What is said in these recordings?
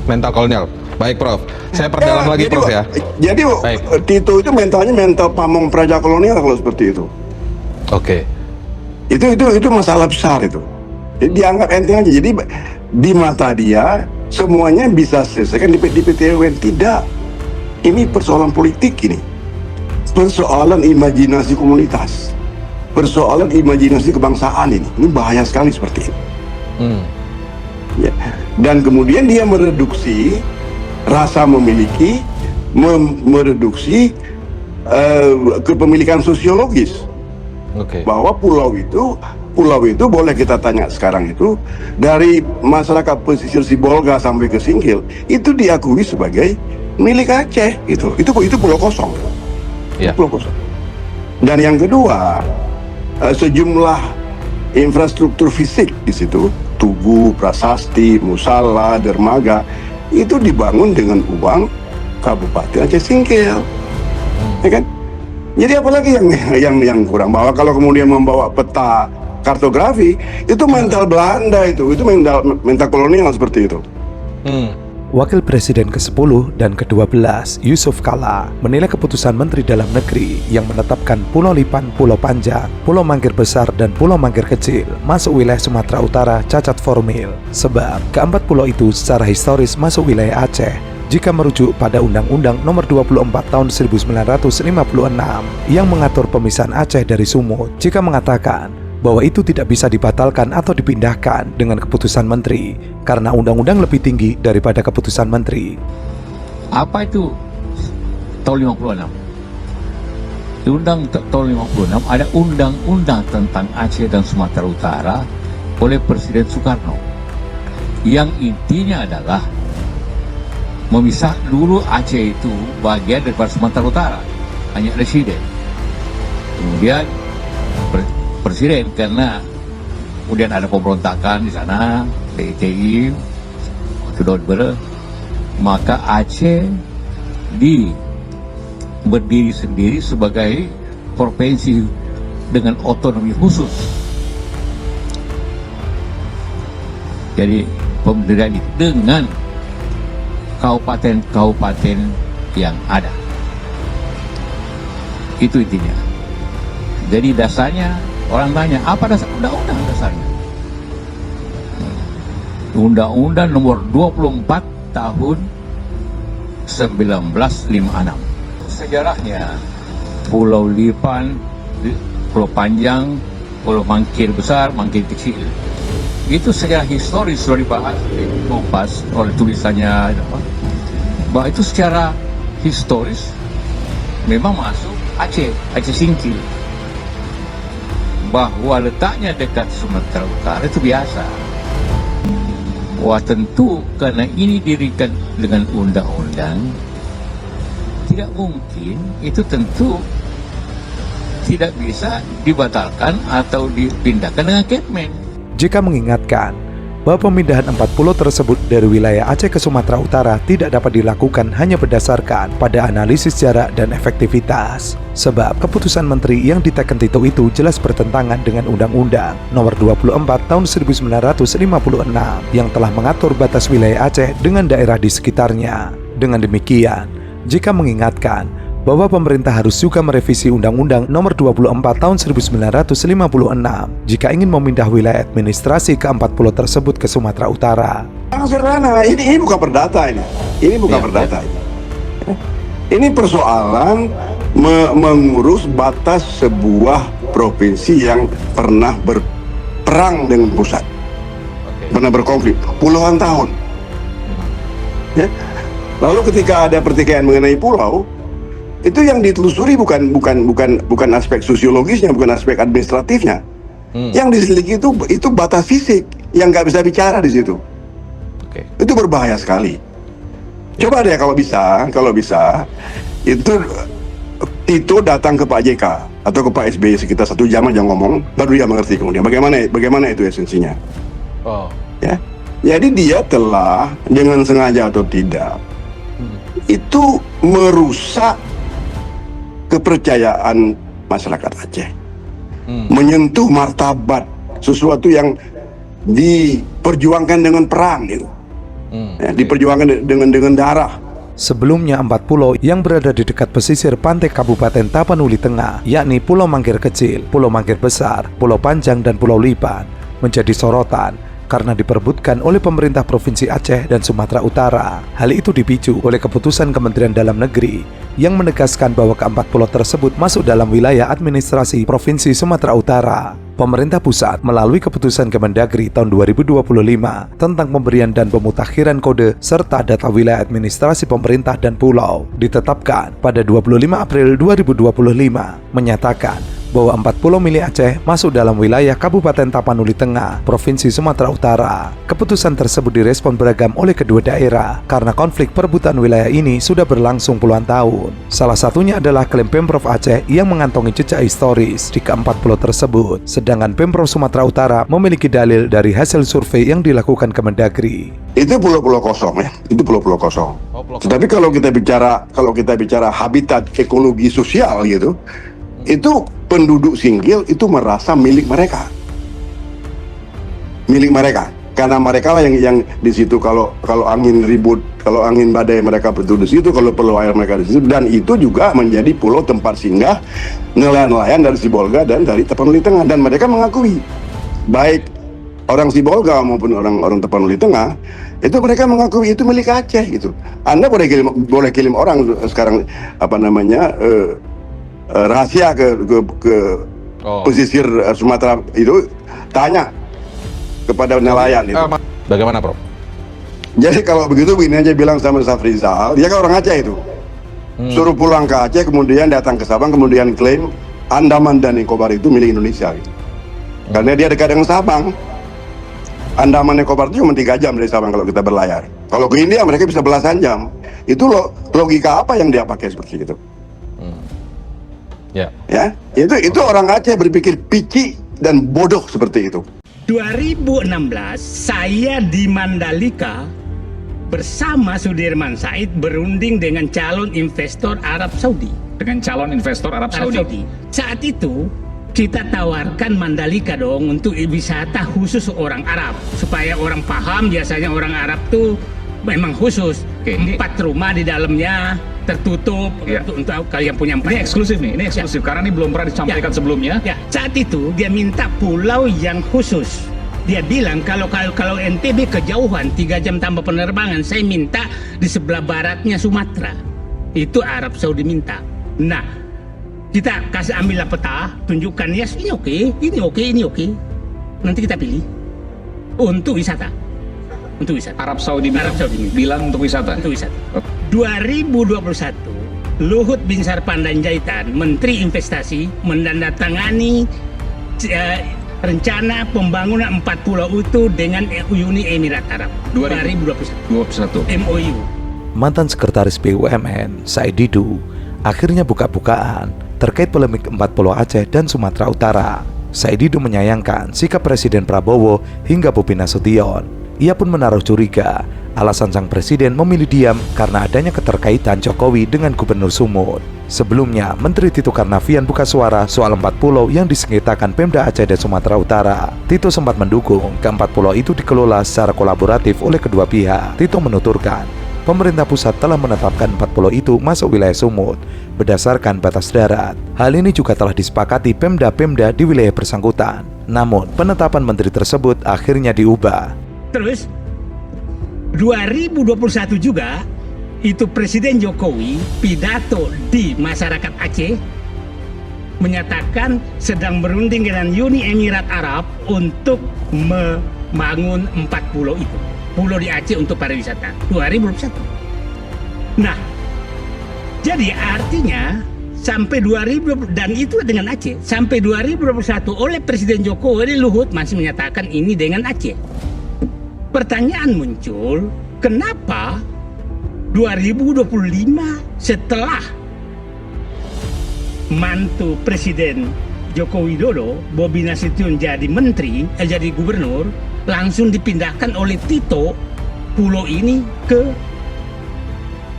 mental kolonial. Baik, Prof. Saya perdalam lagi, Prof, ya. Jadi Baik. Tito itu mentalnya mental pamong praja kolonial kalau seperti itu. Oke. Itu masalah besar itu. Jadi dianggap enteng aja. Jadi di mata dia semuanya bisa selesaikan di PT UN. Tidak. Ini persoalan politik ini. Persoalan imajinasi komunitas. Persoalan imajinasi kebangsaan ini. Ini bahaya sekali seperti ini. Ya. Dan kemudian dia mereduksi rasa memiliki, mereduksi kepemilikan sosiologis. Bahwa pulau itu boleh kita tanya sekarang itu dari masyarakat pesisir Sibolga sampai ke Singkil itu diakui sebagai milik Aceh. Itu pulau kosong. Ya. Pulau kosong. Dan yang kedua, sejumlah infrastruktur fisik di situ, Tugu, Prasasti, Musala, Dermaga, itu dibangun dengan uang Kabupaten Aceh Singkil, ya kan? Jadi apalagi yang kurang, bahwa kalau kemudian membawa peta kartografi itu mental Belanda, itu mental kolonial seperti itu. Wakil Presiden ke-10 dan ke-12 Yusuf Kala menilai keputusan Menteri Dalam Negeri yang menetapkan Pulau Lipan, Pulau Panjang, Pulau Mangkir Besar, dan Pulau Mangkir Kecil masuk wilayah Sumatera Utara cacat formil, sebab keempat pulau itu secara historis masuk wilayah Aceh jika merujuk pada Undang-Undang Nomor 24 Tahun 1956 yang mengatur pemisahan Aceh dari Sumut, jika mengatakan bahwa itu tidak bisa dibatalkan atau dipindahkan dengan keputusan menteri karena undang-undang lebih tinggi daripada keputusan menteri. Apa itu tahun 56? Di tahun 56 ada undang-undang tentang Aceh dan Sumatera Utara oleh Presiden Soekarno yang intinya adalah memisah dulu Aceh itu bagian daripada Sumatera Utara, hanya residen. Kemudian Presiden, karena kemudian ada pemberontakan di sana, PITI, maka Aceh berdiri sendiri sebagai provinsi dengan otonomi khusus. Jadi pemerintahan itu dengan kabupaten-kabupaten yang ada. Itu intinya. Jadi dasarnya, orang tanya, apa dasar undang-undang dasarnya? Undang-Undang Nomor 24 Tahun 1956. Sejarahnya, Pulau Lipan, Pulau Panjang, Pulau Mangkir Besar, Mangkir Kecil, itu sejarah historis sudah dibahas, dikupas oleh tulisannya, bahwa itu secara historis memang masuk Aceh Singkil. Bahwa letaknya dekat Sumatera Utara itu biasa. Wah, tentu karena ini didirikan dengan undang-undang, tidak mungkin itu tentu tidak bisa dibatalkan atau dipindahkan dengan Kepmen. Jika mengingatkan bahwa pemindahan 4 pulau tersebut dari wilayah Aceh ke Sumatera Utara tidak dapat dilakukan hanya berdasarkan pada analisis jarak dan efektivitas, sebab keputusan menteri yang diteken Tito itu jelas bertentangan dengan Undang-Undang Nomor 24 Tahun 1956 yang telah mengatur batas wilayah Aceh dengan daerah di sekitarnya. Dengan demikian, jika mengingatkan bahwa pemerintah harus juga merevisi Undang-Undang Nomor 24 Tahun 1956 jika ingin memindah wilayah administrasi ke 4 pulau tersebut ke Sumatera Utara. Sangat sederhana, ini bukan perdata ini. Ini bukan perdata ini. Ini persoalan mengurus batas sebuah provinsi yang pernah berperang dengan pusat, pernah berkonflik puluhan tahun. Ya. Lalu ketika ada pertikaian mengenai pulau, itu yang ditelusuri bukan aspek sosiologisnya, bukan aspek administratifnya. Yang diselidiki itu batas fisik yang nggak bisa bicara di situ. Itu berbahaya sekali. Coba deh kalau bisa itu Tito datang ke Pak JK atau ke Pak SBY sekitar 1 jam aja ngomong, baru dia mengerti kemudian bagaimana itu esensinya. Ya, jadi dia telah dengan sengaja atau tidak itu merusak kepercayaan masyarakat Aceh, menyentuh martabat sesuatu yang diperjuangkan dengan perang itu. Diperjuangkan dengan darah. Sebelumnya 4 pulau yang berada di dekat pesisir pantai Kabupaten Tapanuli Tengah, yakni Pulau Mangkir Kecil, Pulau Mangkir Besar, Pulau Panjang, dan Pulau Lipan, menjadi sorotan karena diperebutkan oleh pemerintah Provinsi Aceh dan Sumatera Utara. Hal itu dipicu oleh keputusan Kementerian Dalam Negeri yang menegaskan bahwa keempat pulau tersebut masuk dalam wilayah administrasi Provinsi Sumatera Utara. Pemerintah pusat melalui keputusan Kemendagri tahun 2025 tentang pemberian dan pemutakhiran kode serta data wilayah administrasi pemerintah dan pulau ditetapkan pada 25 April 2025 menyatakan bahwa 4 pulau milik Aceh masuk dalam wilayah Kabupaten Tapanuli Tengah, Provinsi Sumatera Utara. Keputusan tersebut direspon beragam oleh kedua daerah karena konflik perebutan wilayah ini sudah berlangsung puluhan tahun. Salah satunya adalah klaim Pemprov Aceh yang mengantongi jejak historis di keempat pulau tersebut, sedangkan Pemprov Sumatera Utara memiliki dalil dari hasil survei yang dilakukan Kemendagri. Itu pulau-pulau kosong ya, itu pulau-pulau kosong. Tetapi kalau kita bicara habitat ekologi sosial gitu, itu penduduk Singgil itu merasa milik mereka, karena mereka lah yang di situ kalau angin ribut, kalau angin badai mereka betul di situ, kalau perlu air mereka di situ, dan itu juga menjadi pulau tempat singgah nelayan-nelayan dari Sibolga dan dari Tapanuli Tengah, dan mereka mengakui, baik orang Sibolga maupun orang Tapanuli Tengah, itu mereka mengakui itu milik Aceh gitu. Anda boleh kirim orang sekarang rahasia ke pesisir Sumatera itu, tanya kepada nelayan itu. Bagaimana, Prof? Jadi kalau begitu begini aja bilang sama Safrizal, dia kan orang Aceh itu. Suruh pulang ke Aceh, kemudian datang ke Sabang, kemudian klaim Andaman dan Nicobar itu milik Indonesia gitu. Karena dia dekat dengan Sabang. Andaman dan Nicobar itu cuma 3 jam dari Sabang kalau kita berlayar. Kalau ke India mereka bisa belasan jam. Itu logika apa yang dia pakai seperti itu? Ya, itu orang Aceh berpikir pici dan bodoh seperti itu. 2016 saya di Mandalika bersama Sudirman Said berunding dengan calon investor Arab Saudi. Saat itu kita tawarkan Mandalika dong untuk wisata khusus orang Arab, supaya orang paham biasanya orang Arab tuh memang khusus. 4 rumah di dalamnya tertutup untuk kalian punya 4. Ini eksklusif nih, ini eksklusif karena ini belum pernah disampaikan sebelumnya. Ya, saat itu dia minta pulau yang khusus. Dia bilang kalau NTB kejauhan 3 jam tambah penerbangan, saya minta di sebelah baratnya Sumatera. Itu Arab Saudi minta. Nah, kita kasih ambillah peta, tunjukkan ya, ini oke, ini oke. Nanti kita pilih untuk wisata. Arab Saudi bilang untuk wisata. 2021, Luhut Binsar Panjaitan, Menteri Investasi, menandatangani rencana pembangunan 4 pulau itu dengan Uni Emirat Arab 2021 MOU. Mantan Sekretaris BUMN Said Didu akhirnya buka-bukaan terkait polemik 4 pulau Aceh dan Sumatera Utara. Said Didu menyayangkan sikap Presiden Prabowo hingga Bobi Nasution. Ia pun menaruh curiga alasan sang presiden memilih diam karena adanya keterkaitan Jokowi dengan Gubernur Sumut. Sebelumnya, Menteri Tito Karnavian buka suara soal 4 pulau yang disengketakan Pemda Aceh dan Sumatera Utara. Tito sempat mendukung keempat pulau itu dikelola secara kolaboratif oleh kedua pihak. Tito menuturkan, pemerintah pusat telah menetapkan 4 pulau itu masuk wilayah Sumut berdasarkan batas darat. Hal ini juga telah disepakati Pemda-Pemda di wilayah bersangkutan. Namun, penetapan menteri tersebut akhirnya diubah. Terus 2021 juga itu Presiden Jokowi pidato di masyarakat Aceh menyatakan sedang berunding dengan Uni Emirat Arab untuk membangun 4 pulau itu, pulau di Aceh untuk pariwisata 2021. Nah, jadi artinya sampai 2020, dan itu dengan Aceh, sampai 2021 oleh Presiden Jokowi, Luhut masih menyatakan ini dengan Aceh. Pertanyaan muncul, kenapa 2025 setelah mantu Presiden Joko Widodo, Bobi Nasution jadi menteri, jadi gubernur, langsung dipindahkan oleh Tito pulau ini ke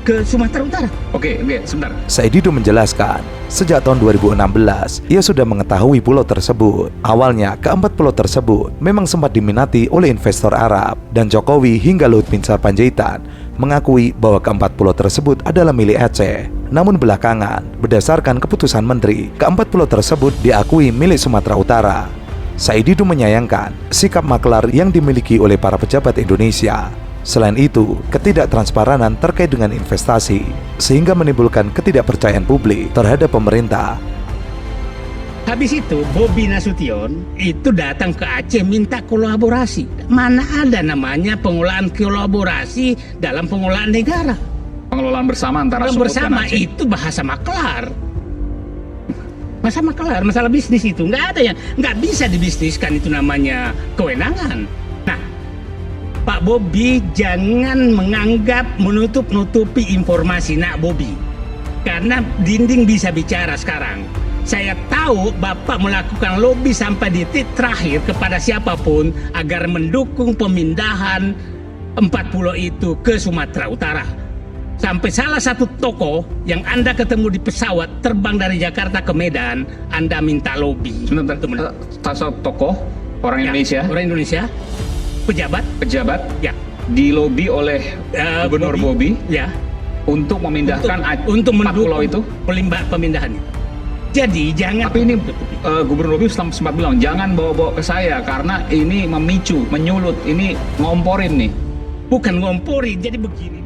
ke Sumatera Utara. Oke, sebentar. Said Didu menjelaskan, sejak tahun 2016, ia sudah mengetahui pulau tersebut. Awalnya, keempat pulau tersebut memang sempat diminati oleh investor Arab, dan Jokowi hingga Luhut Binsar Panjaitan mengakui bahwa keempat pulau tersebut adalah milik Aceh. Namun belakangan, berdasarkan keputusan menteri, keempat pulau tersebut diakui milik Sumatera Utara. Said Didu menyayangkan sikap maklar yang dimiliki oleh para pejabat Indonesia. Selain itu, ketidaktransparan terkait dengan investasi, sehingga menimbulkan ketidakpercayaan publik terhadap pemerintah. Habis itu Bobi Nasution itu datang ke Aceh minta kolaborasi. Mana ada namanya pengolahan kolaborasi dalam pengolahan negara? Pengelolaan bersama antara Sumut dan Bersama Aceh. itu bahasa maklar. Bahasa maklar, masalah bisnis itu nggak ada yang nggak bisa dibisniskan, itu namanya kewenangan. Nah, Pak Bobi jangan menganggap menutup-nutupi informasi, nak Bobi. Karena dinding bisa bicara sekarang. Saya tahu Bapak melakukan lobby sampai di titik terakhir kepada siapapun agar mendukung pemindahan 4 pulau itu ke Sumatera Utara. Sampai salah satu tokoh yang Anda ketemu di pesawat terbang dari Jakarta ke Medan, Anda minta lobby. Sebentar, salah satu tokoh orang Indonesia, Orang Indonesia, pejabat, ya, dilobi oleh Gubernur Bobi ya, untuk memindahkan untuk 4 pulau itu. pemindahannya. Jadi jangan. Tapi ini Gubernur Bobi sempat bilang jangan bawa-bawa ke saya karena ini memicu, menyulut, ini ngomporin nih. Bukan ngomporin, jadi begini.